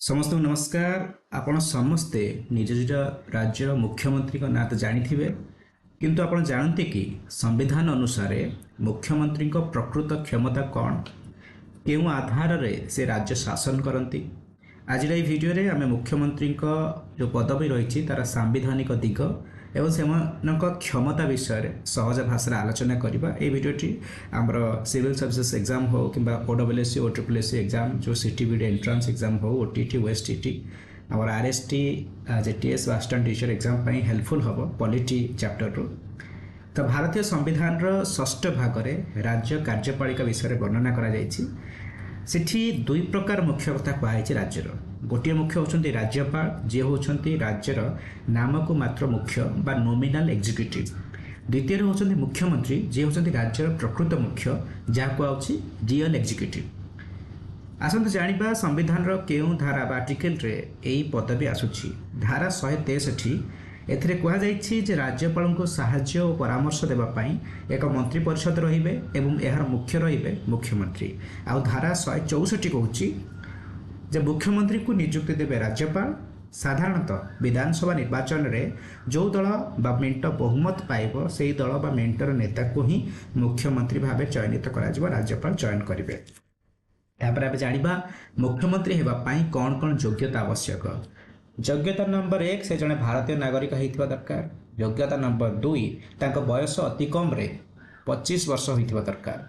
समस्त नमस्कार। आपण समस्ते निज निज राज्यर मुख्यमंत्री ना तो जानी किंतु आपण जानते कि संविधान अनुसार मुख्यमंत्री प्रकृत क्षमता कौन, केउं आधार रे से राज्य शासन करती। आज भिडियो आम मुख्यमंत्री जो पदवी रही तार सांविधानिक दिग एवं से क्षमता विषय सहज भाषा आलोचना करवा। ये भिडियोटी आमर सिविल सर्विसेज एग्जाम हो कि ओडब्ल्यूएससी ओट्रिपलएससी एग्जाम जो सीटीबीडी एंट्रांस एग्जाम हो ओटीटी ओएसटीटी आमर RST JTS assistant teacher exam पर हेल्पफुल हम पॉलिटी चैप्टर रू। तो भारतीय संविधान षष्ठ भाग में राज्य कार्यपालिका विषय वर्णना करा जायछि। सेठी दुई प्रकार मुख्य कथा कहुई राज्यर। गोटे मुख्य होती राज्यपाल जी होती राज्यर नामक मात्र मुख्य बा नोमिनाल एग्जीक्यूटिव। द्वितीय होती मुख्यमंत्री जी होती राज्यर प्रकृत मुख्य जहाँ कहुच्छी रियल एग्जीक्यूटिव। आसतु जानिबा संविधान केउं धारा बा आर्टिकल रे एई पदवी आसुछि। धारा 163 एथिरे कहा जायछि जे राज्यपाल को साहाय्य और परामर्श देबा पई एक मंत्री परिषद रहिबे एवं एहार मुख्य रहिबे मुख्यमंत्री। आ धारा 164 कहूछि जे मुख्यमंत्री को नियुक्ति देबे राज्यपाल। साधारणतः विधानसभा निर्वाचन रे जो दल बा मेंट बहुमत पाइबो सेही दल बा मेंटर नेता को ही मुख्यमंत्री भावे चयनित करा जिवो, राज्यपाल चयन करिवे। यापर आप जानिबा मुख्यमंत्री हेबा पई कोन कोन योग्यता आवश्यक। योग्यता नंबर 1 से जने भारतीय नागरिक होइथिबा दरकार। योग्यता नंबर 2 तांको बयस अति कम रे 25 वर्ष होइथिबा दरकार।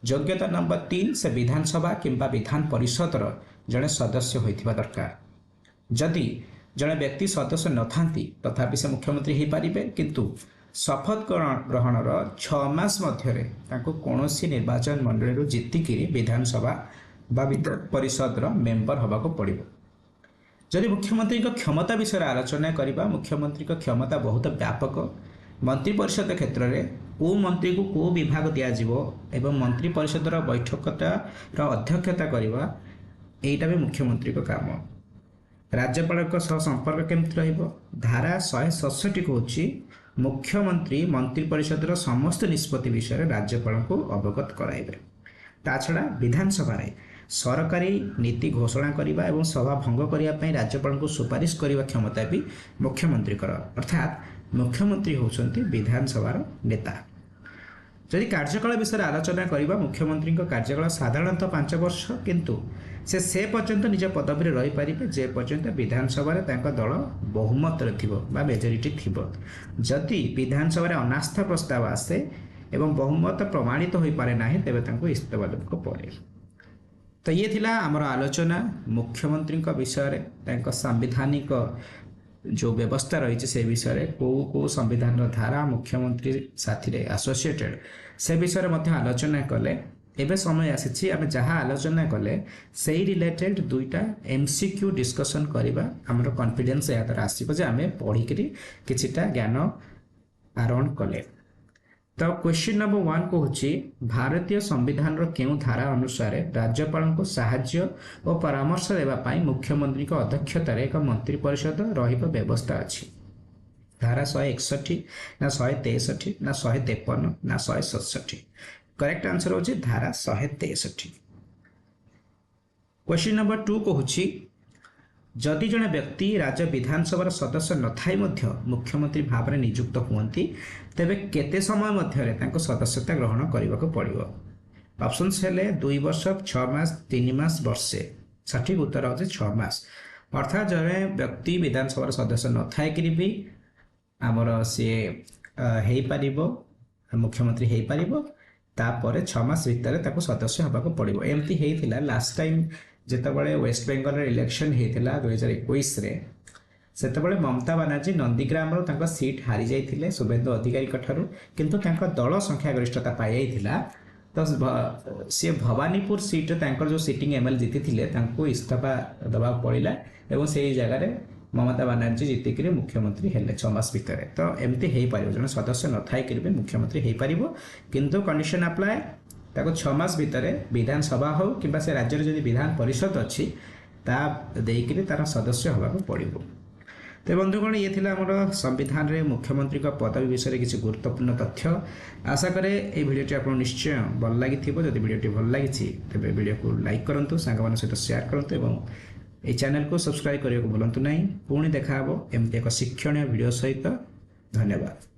योग्यता नंबर 3 से विधानसभा किंबा विधान परिषद जड़े सदस्य होइथिबा दरकार। जदि जड़े व्यक्ति सदस्य न थांती तथापि से मुख्यमंत्री हो पारिबे, किंतु शपथ ग्रहणर 6 मास मध्यरे तांको कोनोसी निर्वाचन मंडली जीतिकी विधानसभा बा विधान परिषद मेंबर होबाको पड़िबो। जदि मुख्यमंत्री क्षमता विषय आलोचना करबा, मुख्यमंत्री क्षमता बहुत व्यापक। मंत्री परिषद क्षेत्र में को मंत्री को को विभाग दिज्व एवं मंत्री परिषद बैठकतार अध्यक्षता करवा यहीटा भी मुख्यमंत्री काम। राज्यपाल सह संपर्क केमती रहिबो। धारा 167 कहूँ मुख्यमंत्री मंत्री परिषद समस्त निष्पत्ति विषय राज्यपाल को अवगत कराइबे। ता छड़ा विधानसभा सरकारी नीति घोषणा करने और सभा भंग करने राज्यपाल को सुपारिश करने क्षमता भी मुख्यमंत्री अर्थात मुख्यमंत्री होती विधानसभार नेता। जदि कार्यकाल विषय आलोचना करवा, मुख्यमंत्री कार्यकाल साधारणतः 5 वर्ष, किंतु से पर्यंत निज पदवी रही पारे जे पर्यंत विधानसभा दल बहुमत मेजोरिटी थी। जदि विधानसभा अनास्था प्रस्ताव आसे एवं बहुमत प्रमाणित हो पारे ना तेज इस्तीफा देवाक पड़े। तो ये थिला आमर आलोचना मुख्यमंत्री विषय सांविधानिक जो व्यवस्था रही से विषय को संविधान धारा मुख्यमंत्री साथी एसोसिएटेड से विषय आलोचना कले। एबे समय आसी आम जहाँ आलोचना कले से रिलेटेड दुईटा एमसीक्यू डिस्कसन करवा। आमर कॉन्फिडेंस या द्वारा आसो जे आम पढ़िक किछिटा ज्ञान आरोहण कले। तो क्वेश्चन नंबर 1 कहूँ भारतीय संविधान केउं धारा अनुसार राज्यपाल को साहाय्य और परामर्श देवाई मुख्यमंत्री अध्यक्षतार एक मंत्री परिषद रहिबा व्यवस्था अच्छी। धारा 161 ना 163 ना 153 ना 167। करेक्ट आंसर होची धारा 163। क्वेश्चन नंबर 2 कहूँ जदि जड़े व्यक्ति राज्य विधानसभा सदस्य न थाई मध्य मुख्यमंत्री भाव में नियुक्त हुंती तेबे केते समय मध्य सदस्यता ग्रहण करने को पड़ो। ऑप्शंस हेले 2 वर्ष 6 मास 3 मास वर्षे। सठिक उत्तर होचे 6 मास। अर्थात जड़े व्यक्ति विधानसभा सदस्य न थाई भी आमर सी हो पार मुख्यमंत्री हो पार तापर 6 मास भितर सदस्य होगा पड़ो। एमती होता लास्ट टाइम जितेबाला वेस्ट बेंगल इलेक्शन होता 2021 से ममता बानार्जी नंदीग्राम सीट हारी जाते शुभेन्दु अधिकारी किंतु दल संख्यागरिष्ठता पाई तो सी भवानीपुर सीट जो सीटिंग एमएल जीति इस्तीफा दबा पड़ा और से जगार ममता बानार्जी जीतिक मुख्यमंत्री हेले 6 मास भितर। तो एमती हो पार जन सदस्य न थाई भी मुख्यमंत्री हो पार, किंतु कंडीशन अप्लाय 6 मास भितर विधानसभा हो कि से राज्य जदि विधान परिषद अच्छी देकर तार सदस्य होगा पड़ो। तो बंधुगण ये थिला हमर संविधान रे मुख्यमंत्री का पदवी विषय किसी गुरुत्वपूर्ण तथ्य। आशा करे ये भिडियोटी आपको निश्चय भल लगी। जदि भिडियोटी भल लगी तेज भिडियो को लाइक करूँ, सांग सहित शेयर करूँ और এই ଚ୍ୟାନେଲକୁ ସବସ୍କ୍ରାଇବ୍ କରିବାକୁ ଭୁଲନ୍ତୁ ନାହିଁ। ପୁଣି ଦେଖା ହେବ ଏମିତି ଏକ ଶିକ୍ଷଣୀୟ ଭିଡ଼ିଓ ସହିତ। ଧନ୍ୟବାଦ।